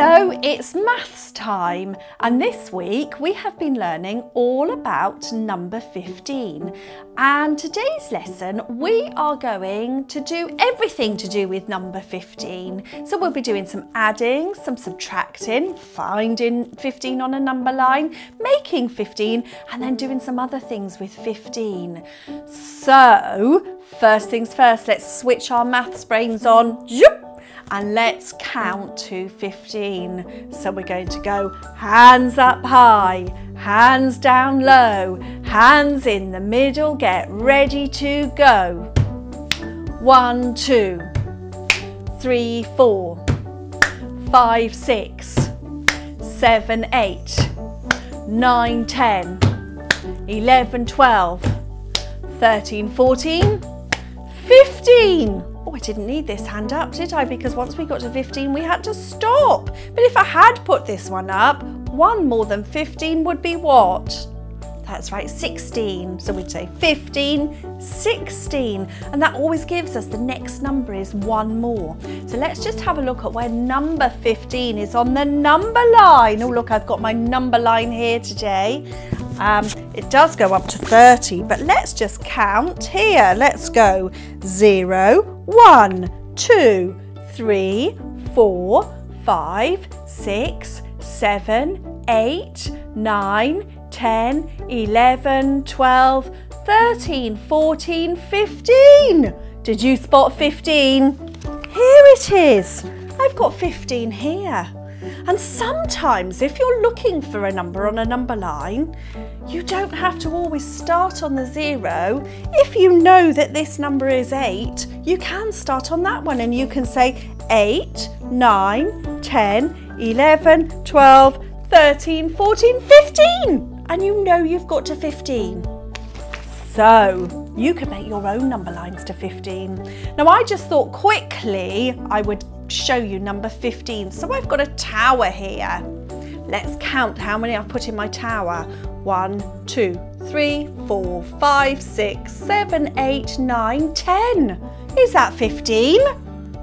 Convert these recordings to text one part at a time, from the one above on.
Hello, it's maths time, and this week we have been learning all about number 15, and today's lesson we are going to do everything to do with number 15. So we'll be doing some adding, some subtracting, finding 15 on a number line, making 15, and then doing some other things with 15. So first things first, let's switch our maths brains on. And let's count to 15. So we're going to go hands up high, hands down low, hands in the middle, get ready to go. 1, 2, 3, 4, 5, 6, 7, 8, 9, 10, 11, 12, 13, 14, 15. Oh, I didn't need this hand up, did I? Because once we got to 15, we had to stop. But if I had put this one up, 1 more than 15 would be what? That's right, 16. So we'd say 15, 16. And that always gives us the next number is 1 more. So let's just have a look at where number 15 is on the number line. Oh, look, I've got my number line here today. It does go up to 30, but let's just count here. Let's go 0, 1, 2, 3, 4, 5, 6, 7, 8, 9, 10, 11, 12, 13, 14, 15. Did you spot 15? Here it is. I've got 15 here. And sometimes if you're looking for a number on a number line, you don't have to always start on the 0. If you know that this number is 8, you can start on that one and you can say 8, 9, 10, 11, 12, 13, 14, 15. And you know you've got to 15. So you can make your own number lines to 15. Now I just thought quickly I would show you number 15. So I've got a tower here. Let's count how many I've put in my tower. 1, 2, 3, 4, 5, 6, 7, 8, 9, 10. Is that 15?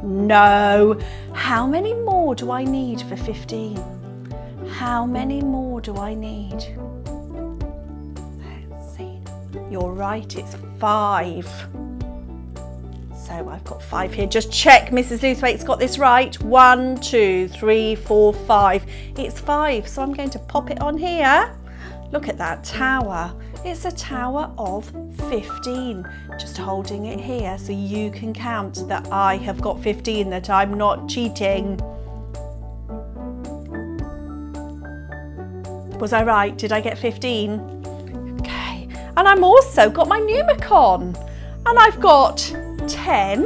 No. How many more do I need for 15? How many more do I need? Let's see. You're right, it's 5. So I've got 5 here. Just check Mrs. Lewthwaite's got this right. 1, 2, 3, 4, 5. It's 5. So I'm going to pop it on here. Look at that tower. It's a tower of 15. Just holding it here so you can count that I have got 15, that I'm not cheating. Was I right? Did I get 15? Okay. And I'm also got my Numicon. And I've got 10,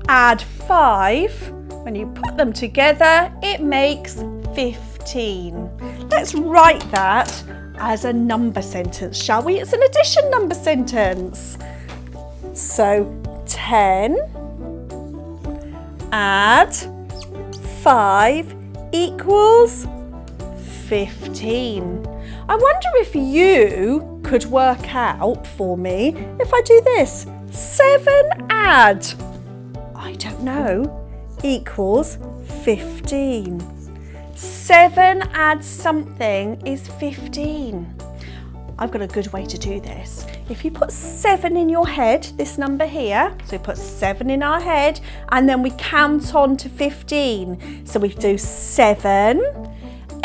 add 5, when you put them together it makes 15. Let's write that as a number sentence, shall we? It's an addition number sentence. So 10 add 5 equals 15. I wonder if you could work out for me if I do this. 7 add, I don't know, equals 15. 7 add something is 15. I've got a good way to do this. If you put 7 in your head, this number here, so we put 7 in our head and then we count on to 15. So we do 7,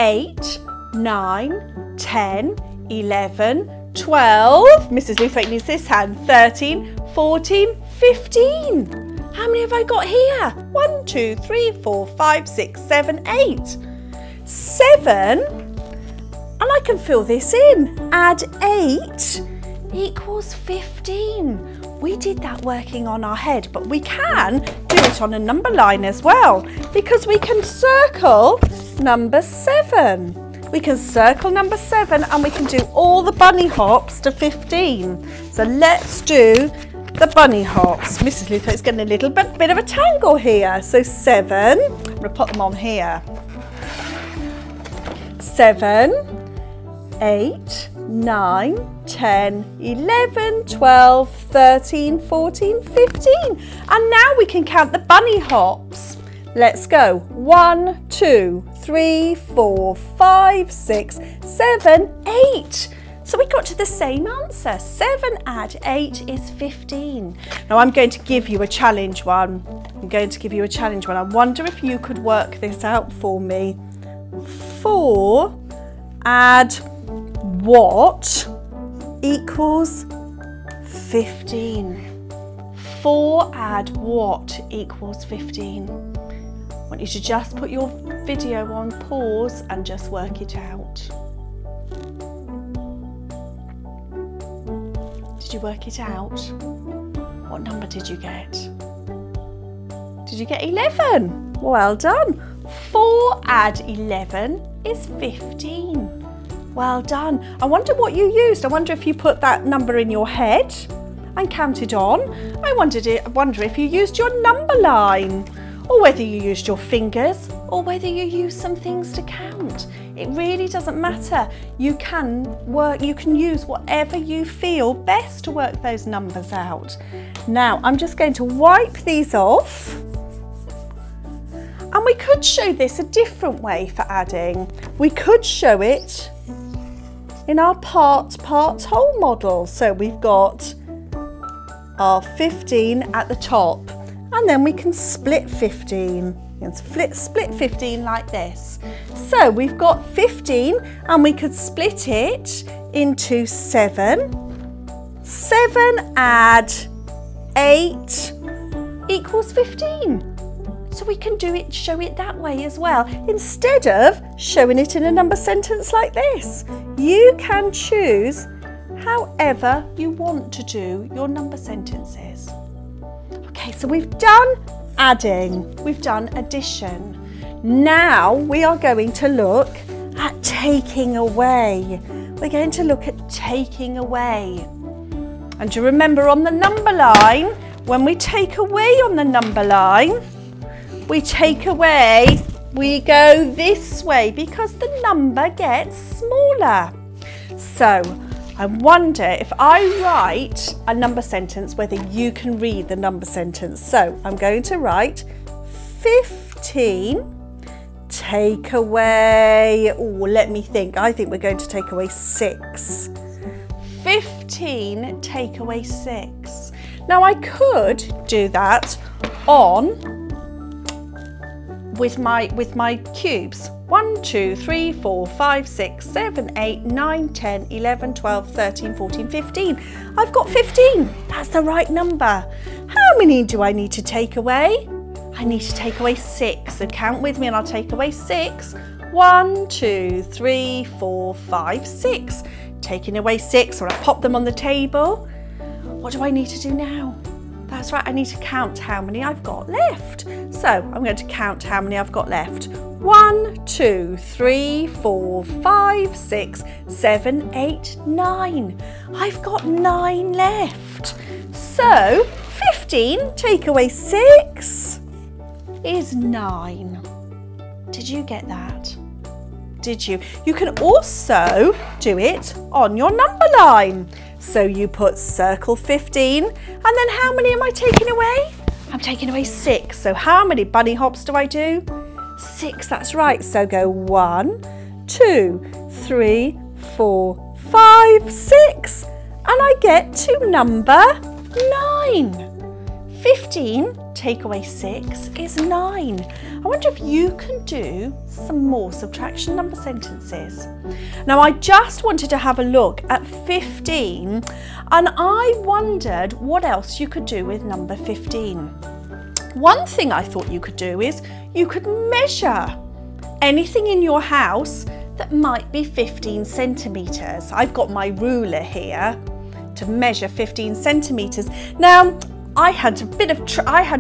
8, 9, 10, 11, 12, Mrs. Lewthwaite needs this hand, 13, 14, 15. How many have I got here? 1, 2, 3, 4, 5, 6, 7, 8. 7, and I can fill this in. Add 8 equals 15. We did that working on our head, but we can do it on a number line as well because we can circle number 7. We can circle number 7 and we can do all the bunny hops to 15. So let's do the bunny hops. Mrs. Lewthwaite's getting a little bit of a tangle here. So 7, I'm going to put them on here. 7, 8, 9, 10, 11, 12, 13, 14, 15. And now we can count the bunny hops. Let's go. 1, 2, 3, 4, 5, 6, 7, 8. So we got to the same answer. 7 add 8 is 15. Now I'm going to give you a challenge one. I wonder if you could work this out for me. 4 add what equals 15? 4 add what equals 15? I want you to just put your video on pause and just work it out. Did you work it out? What number did you get? Did you get 11? Well done. 4 add 11 is 15. Well done. I wonder what you used. I wonder if you put that number in your head and counted on. I wonder if you used your number line, or whether you used your fingers, or whether you used some things to count. It really doesn't matter. You can use whatever you feel best to work those numbers out. Now, I'm just going to wipe these off. And we could show this a different way for adding. We could show it in our part-whole model. So we've got our 15 at the top, and then we can split 15. Split 15 like this. So we've got 15 and we could split it into 7. 7 add 8 equals 15. So we can show it that way as well, instead of showing it in a number sentence like this. You can choose however you want to do your number sentences. Okay, so we've done adding, we've done addition. Now we are going to look at taking away. We're going to look at taking away. And you remember on the number line, when we take away on the number line, we take away, we go this way because the number gets smaller. So I wonder if I write a number sentence, whether you can read the number sentence. So I'm going to write 15, take away, let me think. I think we're going to take away 6. 15, take away 6. Now I could do that with my cubes. 1, 2, 3, 4, 5, 6, 7, 8, 9, 10, 11, 12, 13, 14, 15. I've got 15. That's the right number. How many do I need to take away? I need to take away 6. So count with me and I'll take away 6. 1, 2, 3, 4, 5, 6. Taking away 6, or I pop them on the table. What do I need to do now? That's right, I need to count how many I've got left. So I'm going to count how many I've got left. 1, 2, 3, 4, 5, 6, 7, 8, 9. I've got 9 left. So 15 take away 6 is 9. Did you get that? Did you? You can also do it on your number line. So you put circle 15, and then how many am I taking away? I'm taking away 6. So how many bunny hops do I do? 6, that's right. So go 1, 2, 3, 4, 5, 6, and I get to number 9. 15 take away 6 is 9. I wonder if you can do some more subtraction number sentences. Now I just wanted to have a look at 15, and I wondered what else you could do with number 15. One thing I thought you could do is you could measure anything in your house that might be 15 centimetres. I've got my ruler here to measure 15 centimetres. Now I had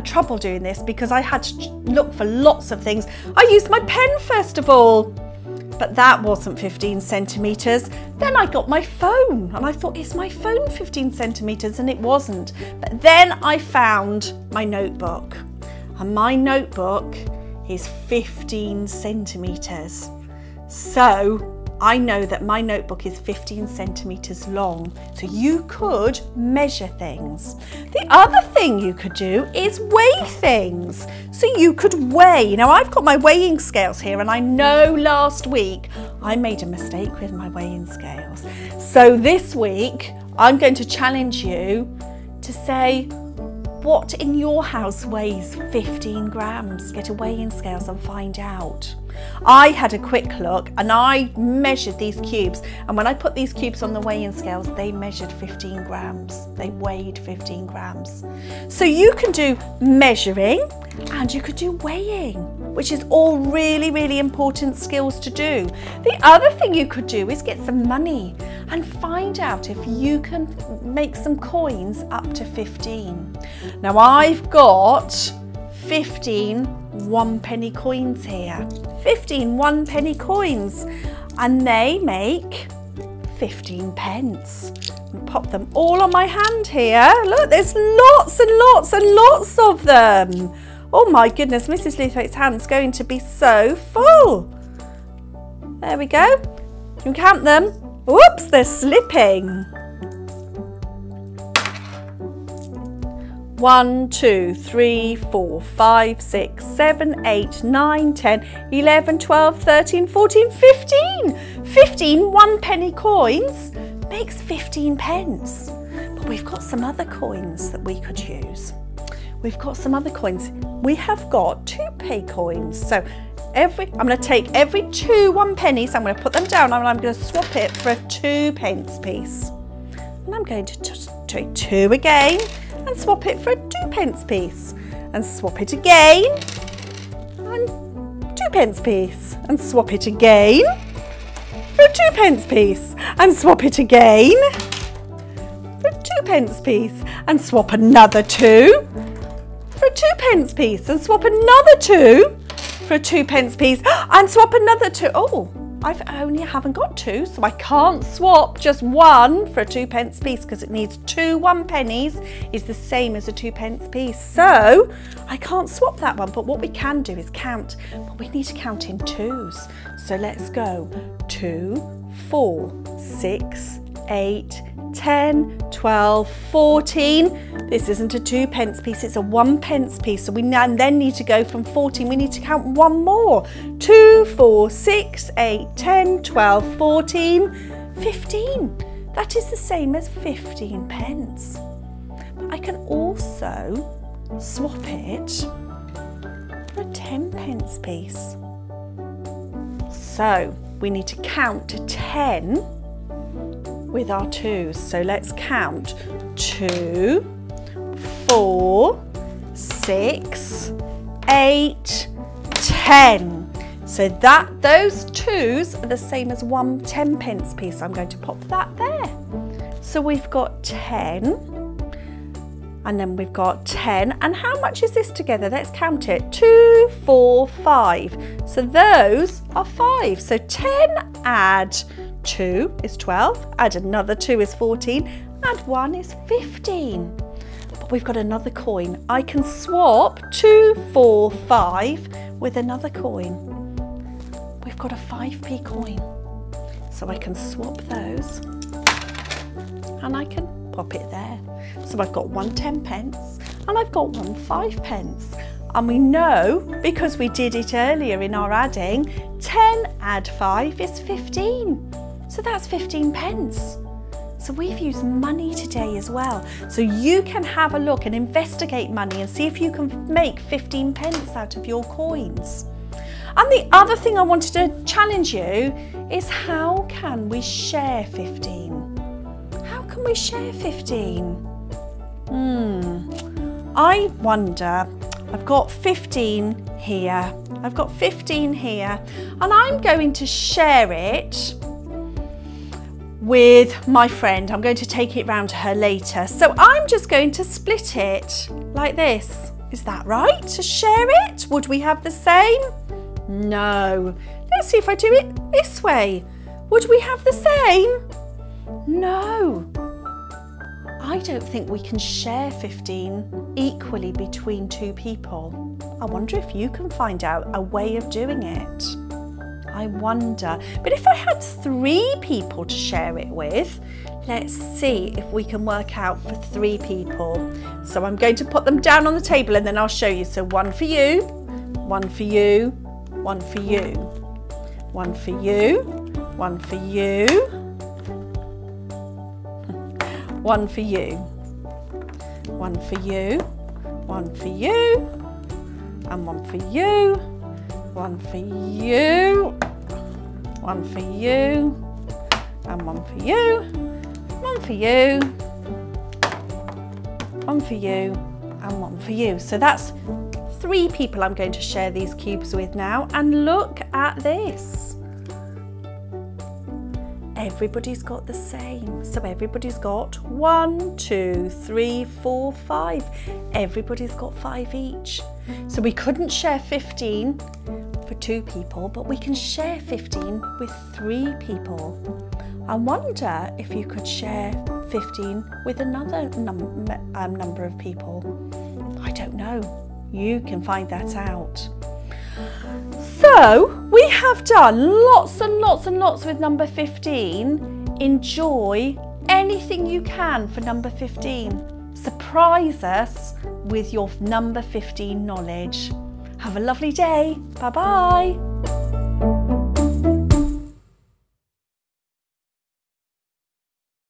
trouble doing this because I had to look for lots of things. I used my pen first of all, but that wasn't 15 centimetres. Then I got my phone and I thought, is my phone 15 centimetres? And it wasn't. But then I found my notebook, and my notebook is 15 centimetres. So I know that my notebook is 15 centimetres long, so you could measure things. The other thing you could do is weigh things. So you could weigh. Now I've got my weighing scales here, and I know last week I made a mistake with my weighing scales. So this week I'm going to challenge you to say what in your house weighs 15 grams. Get a weighing scales and find out. I had a quick look and I measured these cubes, and when I put these cubes on the weighing scales, they measured 15 grams. They weighed 15 grams. So you can do measuring and you could do weighing, which is all really, really important skills to do. The other thing you could do is get some money and find out if you can make some coins up to 15. Now I've got 15 one-penny coins here. 15 one-penny coins, and they make 15 pence. Pop them all on my hand here. Look, there's lots and lots and lots of them. Oh my goodness, Mrs. Lewthwaite's hand's going to be so full. There we go. You can count them. Whoops, they're slipping. 1, 2, 3, 4, 5, 6, 7, 8, 9, 10, 11, 12, 13, 14, 15. 15 one-penny coins makes 15 pence. But we've got some other coins that we could use. We've got some other coins. We have got 2p coins. So I'm going to take every 2 1-pennies, I'm going to put them down and I'm going to swap it for a 2-pence piece. And I'm going to take 2 again and swap it for a 2-pence piece, and swap it again, and 2-pence piece, and swap it again for a 2-pence piece, and swap it again for a 2-pence piece, and swap another 2 for a 2-pence piece, and swap another 2 for a 2-pence piece, and swap another 2. Oh, I haven't got 2, so I can't swap just 1 for a 2-pence piece because it needs 2 1-pennies is the same as a 2-pence piece. So I can't swap that one, but what we can do is count, but we need to count in 2s. So let's go 2, 4, 6, 8, 10, 12, 14. This isn't a 2-pence piece, it's a 1-pence piece. So we then need to go from 14, we need to count 1 more. 2, 4, 6, 8, 10, 12, 14, 15. That is the same as 15 pence. But I can also swap it for a 10-pence piece. So we need to count to 10 with our 2s. So let's count 2, 4, 6, 8, 10. So those 2s are the same as 1 10-pence piece. I'm going to pop that there. So we've got 10, and then we've got 10. And how much is this together? Let's count it. 2, 4, 5. So those are 5. So 10 add 2 is 12, add another 2 is 14, add 1 is 15. But we've got another coin. I can swap 2, 4, 5 with another coin. We've got a 5p coin. So I can swap those and I can pop it there. So I've got 1 10-pence and I've got 1 5-pence. And we know, because we did it earlier in our adding, 10 add 5 is 15. So that's 15 pence. So we've used money today as well. So you can have a look and investigate money and see if you can make 15 pence out of your coins. And the other thing I wanted to challenge you is, how can we share 15? How can we share 15? I wonder, I've got 15 here, I've got 15 here, and I'm going to share it with my friend. I'm going to take it round to her later. So I'm just going to split it like this. Is that right? To share it? Would we have the same? No. Let's see if I do it this way. Would we have the same? No. I don't think we can share 15 equally between 2 people. I wonder if you can find out a way of doing it. I wonder. But if I had 3 people to share it with, let's see if we can work out for 3 people. So I'm going to put them down on the table and then I'll show you. So 1 for you, 1 for you, 1 for you, 1 for you, 1 for you, 1 for you, 1 for you, 1 for you, and 1 for you, 1 for you, 1 for you, and 1 for you, 1 for you, 1 for you, and 1 for you. So that's 3 people I'm going to share these cubes with now, and look at this. Everybody's got the same. So everybody's got 1, 2, 3, 4, 5. Everybody's got 5 each. So we couldn't share 15 for 2 people, but we can share 15 with 3 people. I wonder if you could share 15 with another number of people. I don't know. You can find that out. So we have done lots and lots and lots with number 15. Enjoy anything you can for number 15. Surprise us with your number 15 knowledge. Have a lovely day. Bye bye.